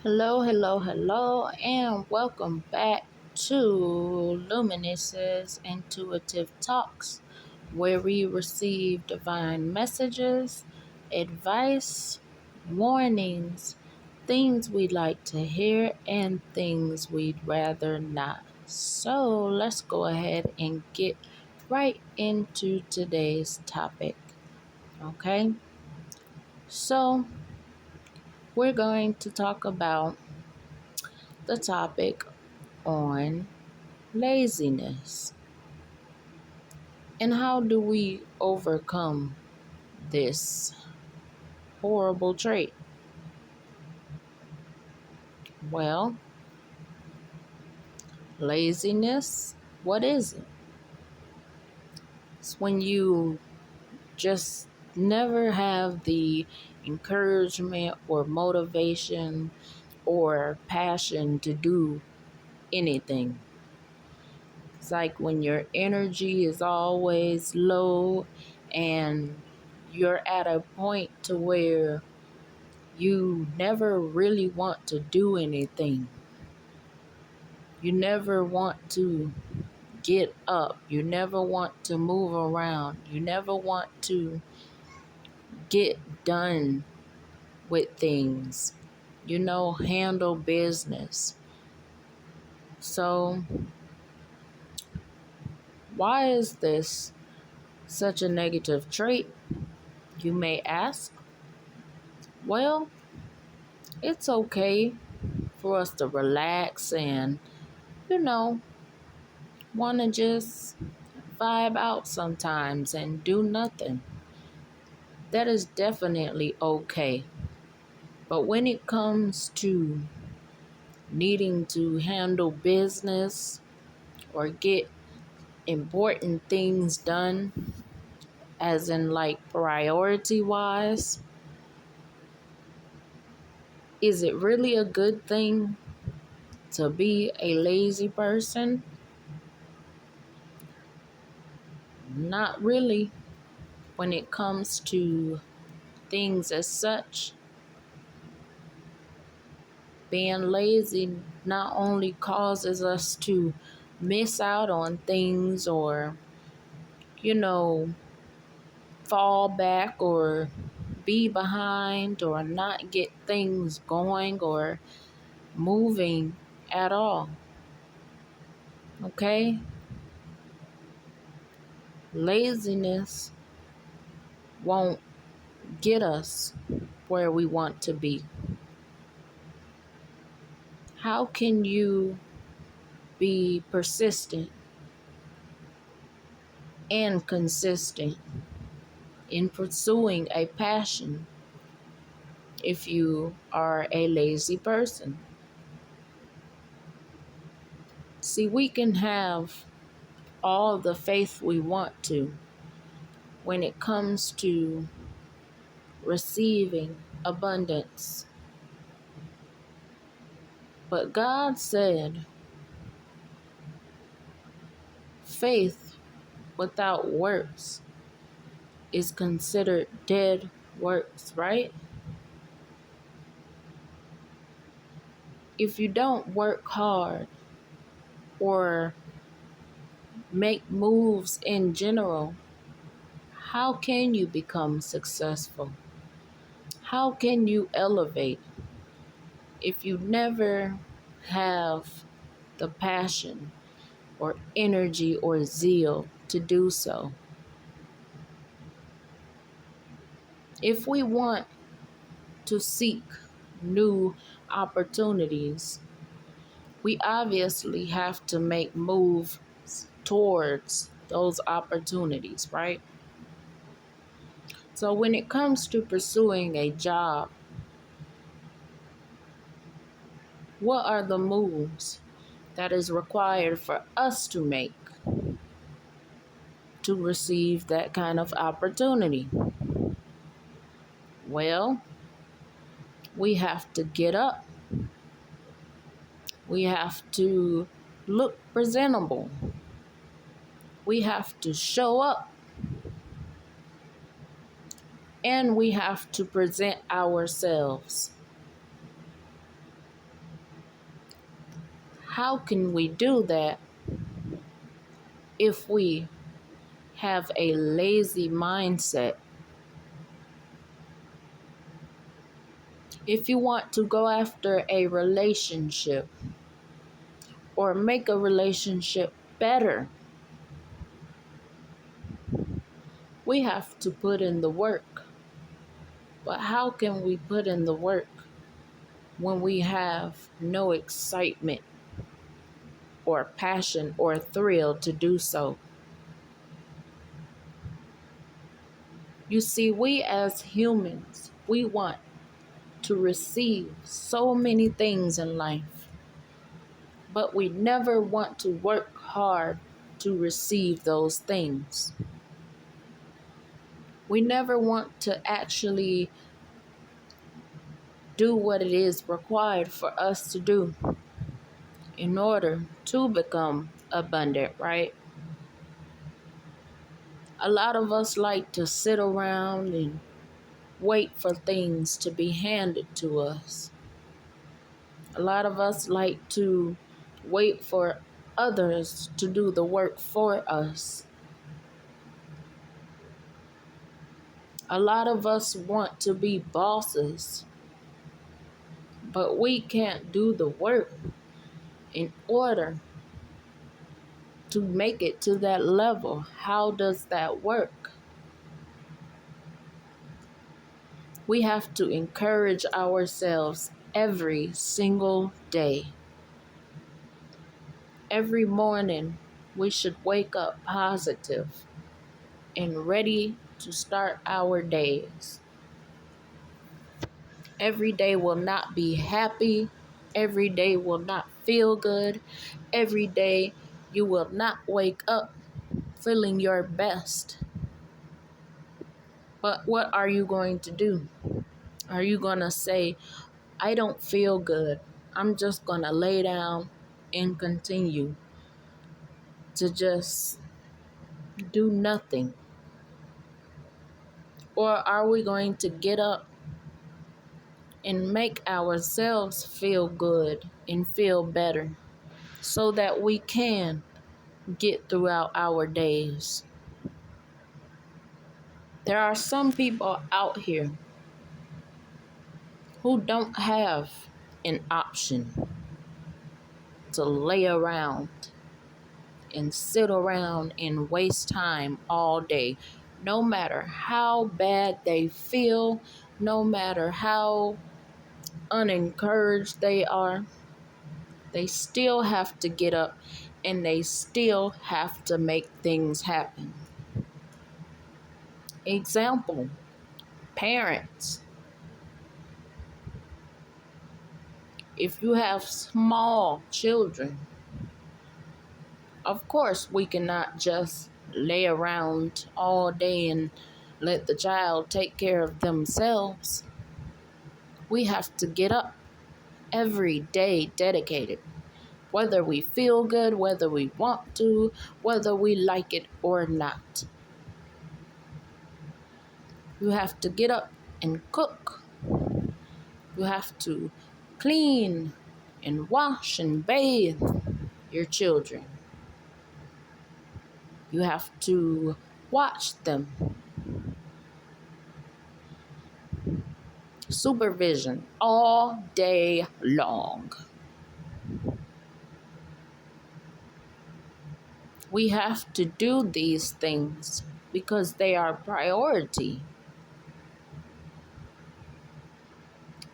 Hello, hello, hello, and welcome back to Luminous's Intuitive Talks, where we receive divine messages, advice, warnings, things we'd like to hear, and things we'd rather not. So let's go ahead and get right into today's topic. Okay, so we're going to talk about the topic on laziness. And how do we overcome this horrible trait? Well, laziness, what is it? It's when you just never have the encouragement or motivation or passion to do anything. It's like when your energy is always low and you're at a point to where you never really want to do anything. You never want to get up. You never want to move around. You never want to get done with things. Handle business. So, why is this such a negative trait, you may ask? Well, it's okay for us to relax and, you know, want to just vibe out sometimes and do nothing. That is definitely okay. But when it comes to needing to handle business or get important things done, as in like priority wise, is it really a good thing to be a lazy person? Not really. When it comes to things as such, being lazy not only causes us to miss out on things or, you know, fall back or be behind or not get things going or moving at all. Okay? Laziness won't get us where we want to be. How can you be persistent and consistent in pursuing a passion if you are a lazy person? See, we can have all the faith we want to when it comes to receiving abundance. But God said, faith without works is considered dead works, right? If you don't work hard or make moves in general, how can you become successful? How can you elevate if you never have the passion or energy or zeal to do so? If we want to seek new opportunities, we obviously have to make moves towards those opportunities, right? So when it comes to pursuing a job, what are the moves that is required for us to make to receive that kind of opportunity? Well, we have to get up. We have to look presentable. We have to show up. And we have to present ourselves. How can we do that if we have a lazy mindset? If you want to go after a relationship or make a relationship better, we have to put in the work. But how can we put in the work when we have no excitement or passion or thrill to do so? You see, we as humans, we want to receive so many things in life, but we never want to work hard to receive those things. We never want to actually do what it is required for us to do in order to become abundant, right? A lot of us like to sit around and wait for things to be handed to us. A lot of us like to wait for others to do the work for us. A lot of us want to be bosses, but we can't do the work in order to make it to that level. How does that work? We have to encourage ourselves every single day. Every morning, we should wake up positive and ready to start our days. Every day will not be happy. Every day will not feel good. Every day you will not wake up feeling your best. But what are you going to do? Are you going to say, I don't feel good. I'm just going to lay down and continue to just do nothing? Or are we going to get up and make ourselves feel good and feel better so that we can get throughout our days? There are some people out here who don't have an option to lay around and sit around and waste time all day. No matter how bad they feel, no matter how unencouraged they are, they still have to get up and they still have to make things happen. Example, parents. If you have small children, of course we cannot just lay around all day and let the child take care of themselves. We have to get up every day dedicated, whether we feel good, whether we want to, whether we like it or not. You have to get up and cook. You have to clean and wash and bathe your children. You have to watch them. Supervision all day long. We have to do these things because they are priority.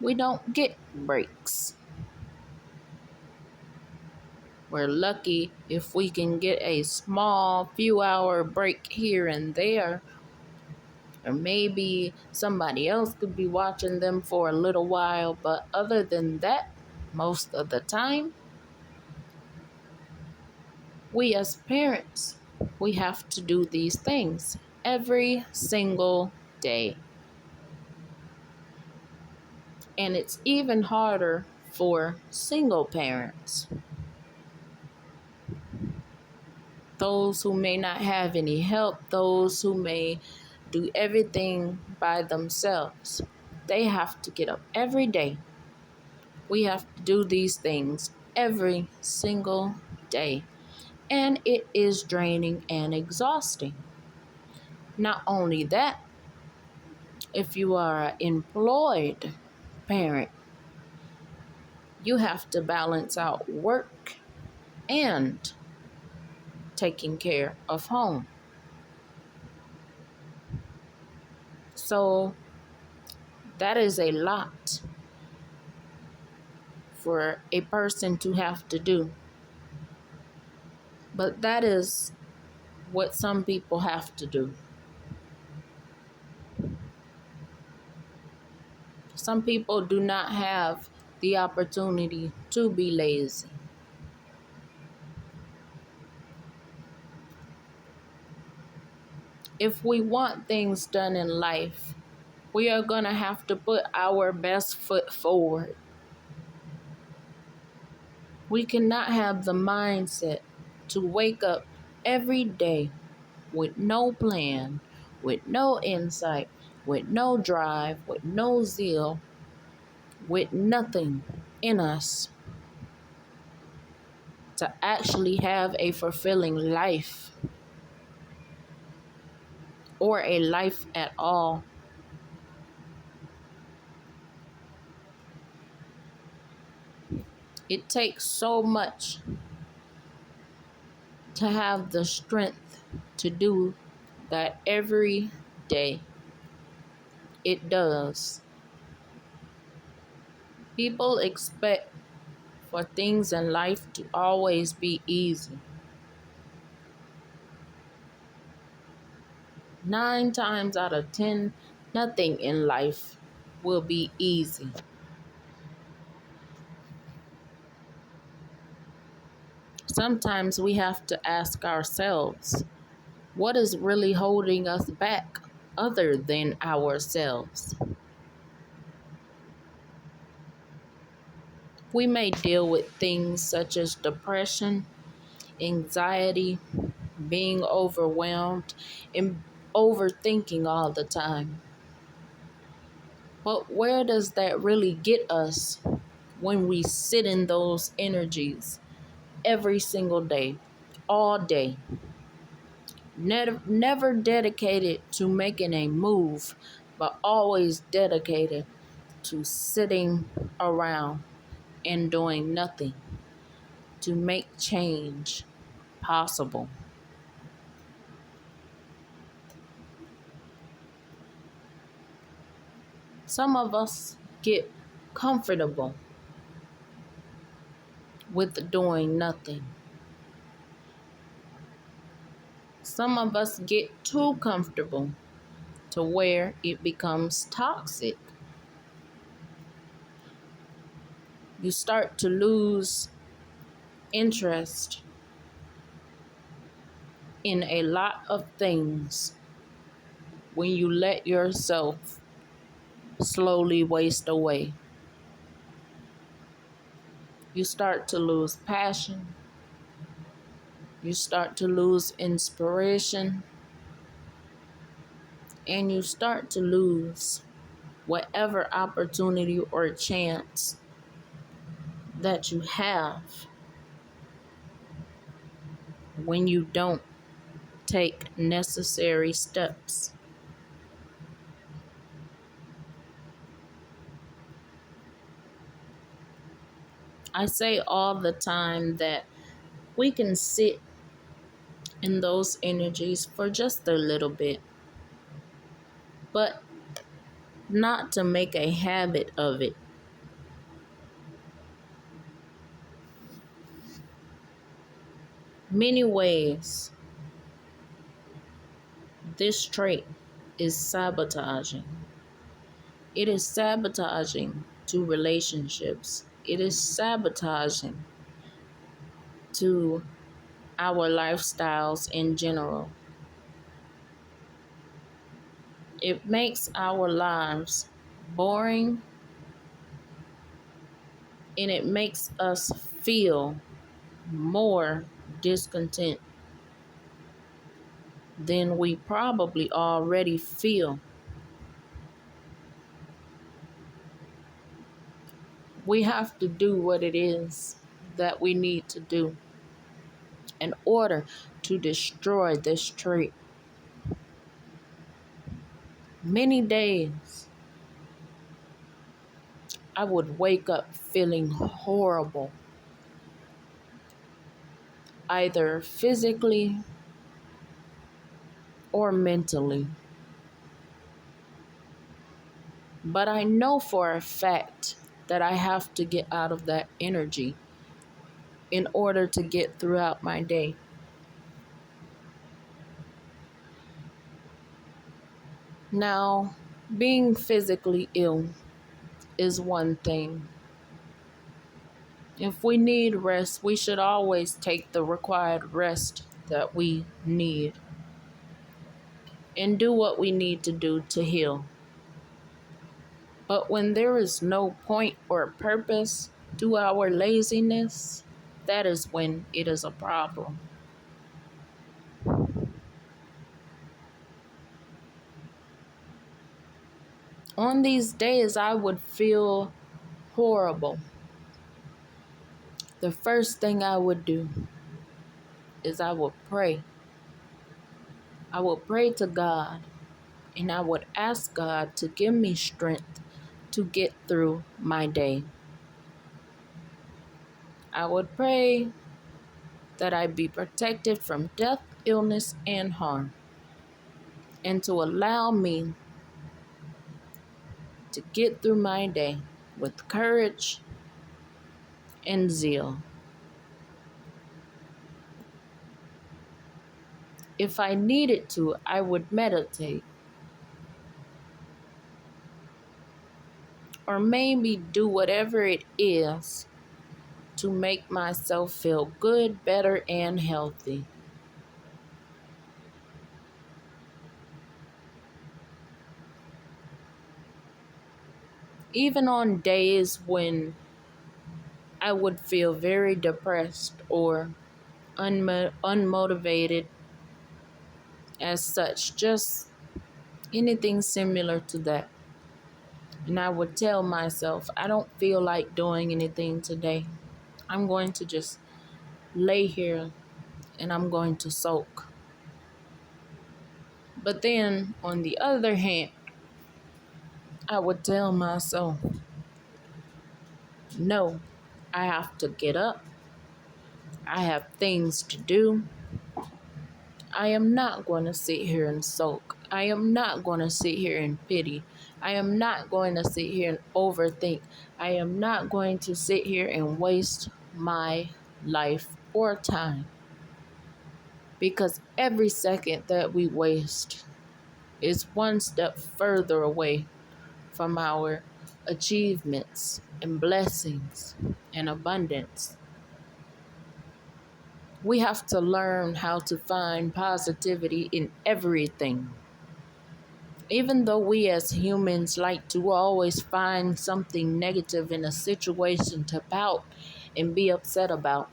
We don't get breaks. We're lucky if we can get a small few-hour break here and there. Or maybe somebody else could be watching them for a little while. But other than that, most of the time, we as parents, we have to do these things every single day. And it's even harder for single parents. Those who may not have any help, those who may do everything by themselves. They have to get up every day. We have to do these things every single day. And it is draining and exhausting. Not only that, if you are an employed parent, you have to balance out work and taking care of home. So that is a lot for a person to have to do. But that is what some people have to do. Some people do not have the opportunity to be lazy. If we want things done in life, we are going to have to put our best foot forward. We cannot have the mindset to wake up every day with no plan, with no insight, with no drive, with no zeal, with nothing in us to actually have a fulfilling life or a life at all. It takes so much to have the strength to do that every day. It does. People expect for things in life to always be easy. 9 times out of 10, nothing in life will be easy. Sometimes we have to ask ourselves, what is really holding us back other than ourselves? We may deal with things such as depression, anxiety, being overwhelmed, and overthinking all the time. But where does that really get us when we sit in those energies every single day, all day? Never dedicated to making a move, but always dedicated to sitting around and doing nothing to make change possible. Some of us get comfortable with doing nothing. Some of us get too comfortable to where it becomes toxic. You start to lose interest in a lot of things when you let yourself slowly waste away. You start to lose passion. You start to lose inspiration. And you start to lose whatever opportunity or chance that you have when you don't take necessary steps. I say all the time that we can sit in those energies for just a little bit, but not to make a habit of it. Many ways this trait is sabotaging. It is sabotaging to relationships. It is sabotaging to our lifestyles in general. It makes our lives boring, and it makes us feel more discontent than we probably already feel. We have to do what it is that we need to do in order to destroy this trait. Many days I would wake up feeling horrible, either physically or mentally. But I know for a fact that I have to get out of that energy in order to get throughout my day. Now, being physically ill is one thing. If we need rest, we should always take the required rest that we need and do what we need to do to heal. But when there is no point or purpose to our laziness, that is when it is a problem. On these days, I would feel horrible. The first thing I would do is I would pray. I would pray to God, and I would ask God to give me strength to get through my day. I would pray that I be protected from death, illness, and harm, and to allow me to get through my day with courage and zeal. If I needed to, I would meditate, or maybe do whatever it is to make myself feel good, better, and healthy. Even on days when I would feel very depressed or unmotivated as such, just anything similar to that. And I would tell myself, I don't feel like doing anything today. I'm going to just lay here and I'm going to soak. But then on the other hand, I would tell myself, no, I have to get up. I have things to do. I am not going to sit here and sulk. I am not going to sit here and pity. I am not going to sit here and overthink. I am not going to sit here and waste my life or time. Because every second that we waste is one step further away from our achievements and blessings and abundance. We have to learn how to find positivity in everything. Even though we as humans like to always find something negative in a situation to pout and be upset about,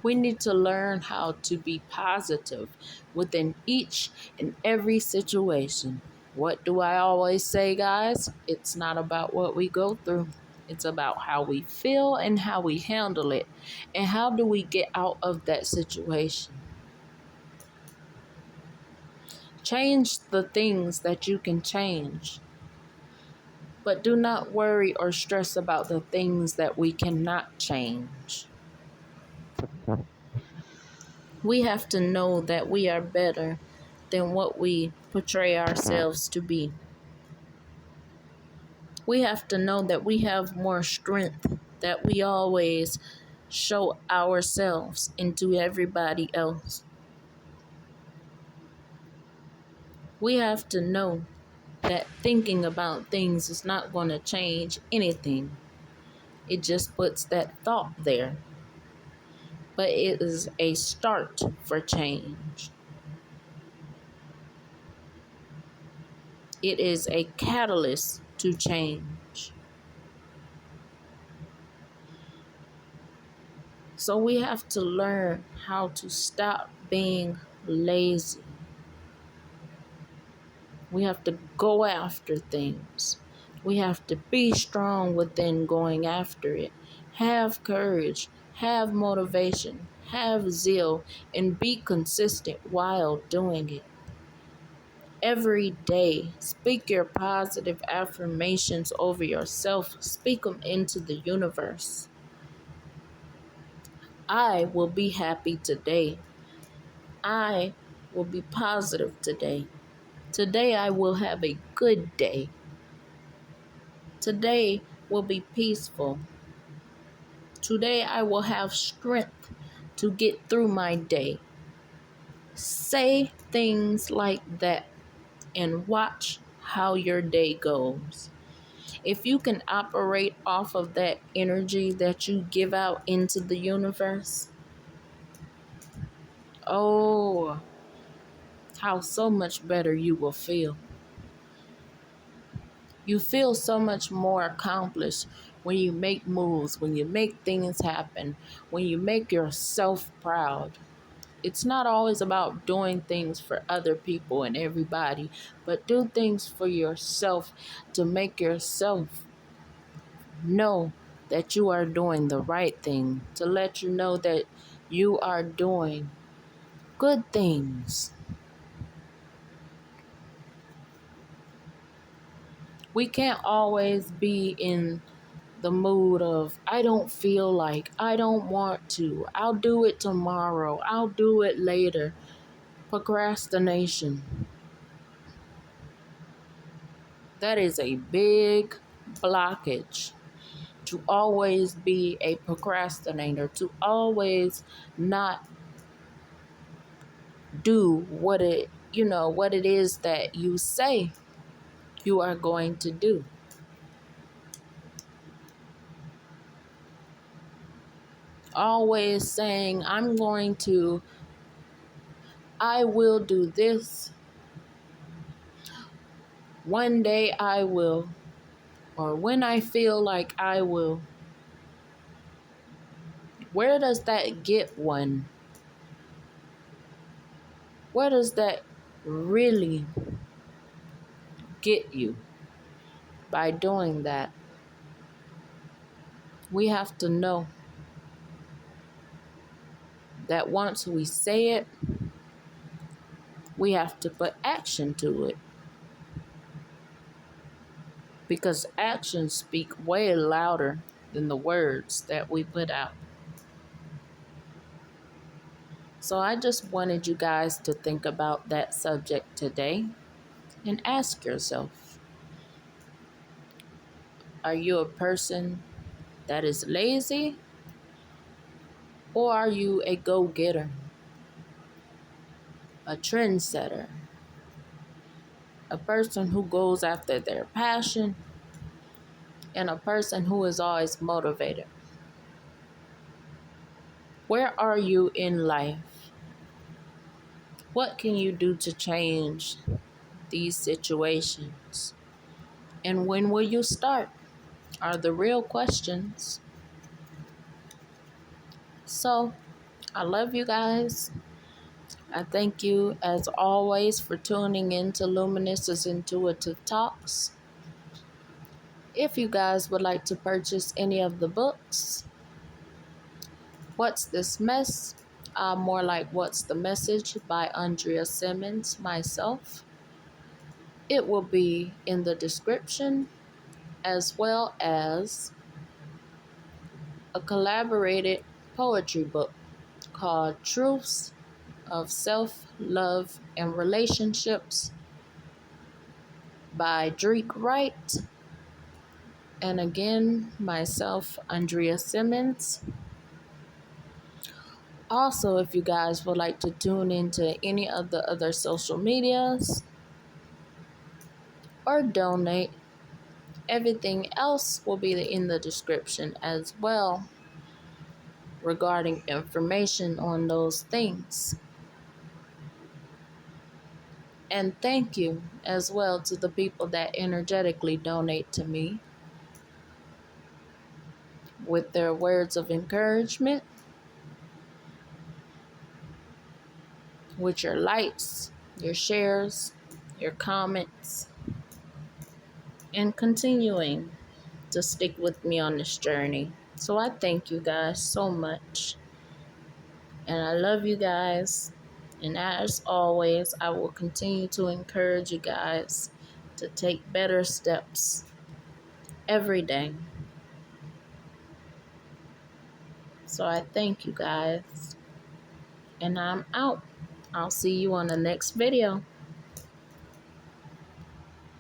we need to learn how to be positive within each and every situation. What do I always say, guys? It's not about what we go through. It's about how we feel and how we handle it. And how do we get out of that situation? Change the things that you can change. But do not worry or stress about the things that we cannot change. We have to know that we are better than what we portray ourselves to be. We have to know that we have more strength that we always show ourselves into everybody else. We have to know that thinking about things is not going to change anything. It just puts that thought there. But it is a start for change. It is a catalyst to change. So we have to learn how to stop being lazy. We have to go after things. We have to be strong within going after it. Have courage. have motivation, have zeal, and be consistent while doing it. Every day, speak your positive affirmations over yourself. Speak them into the universe. I will be happy today. I will be positive today. Today I will have a good day. Today will be peaceful. Today I will have strength to get through my day. Say things like that and watch how your day goes. If you can operate off of that energy that you give out into the universe, oh, how so much better you will feel. You feel so much more accomplished when you make moves, when you make things happen, when you make yourself proud. It's not always about doing things for other people and everybody, but do things for yourself to make yourself know that you are doing the right thing, to let you know that you are doing good things. We can't always be in the mood of, I don't feel like, I don't want to, I'll do it tomorrow, I'll do it later. Procrastination. That is a big blockage. To always be a procrastinator, to always not do what it is that you say you are going to do. Always saying, I will do this. One day I will, or when I feel like I will. Where does that get one? Where does that really get you by doing that? We have to know that once we say it, we have to put action to it. Because actions speak way louder than the words that we put out. So I just wanted you guys to think about that subject today and ask yourself, are you a person that is lazy, or are you a go-getter, a trendsetter, a person who goes after their passion, and a person who is always motivated? Where are you in life? What can you do to change these situations? And when will you start? Are the real questions. So, I love you guys. I thank you as always for tuning in to Luminous's Intuitive Talks. If you guys would like to purchase any of the books, What's This Mess? More like What's the Message by Andria Simmons, myself. It will be in the description, as well as a collaborated poetry book called Truths of Self, Love, and Relationships by Driq Wright. And again, myself, Andria Simmons. Also, if you guys would like to tune into any of the other social medias or donate, everything else will be in the description as well regarding information on those things. And thank you as well to the people that energetically donate to me with their words of encouragement, with your likes, your shares, your comments, and continuing to stick with me on this journey. So I thank you guys so much. And I love you guys. And as always, I will continue to encourage you guys to take better steps every day. So I thank you guys. And I'm out. I'll see you on the next video.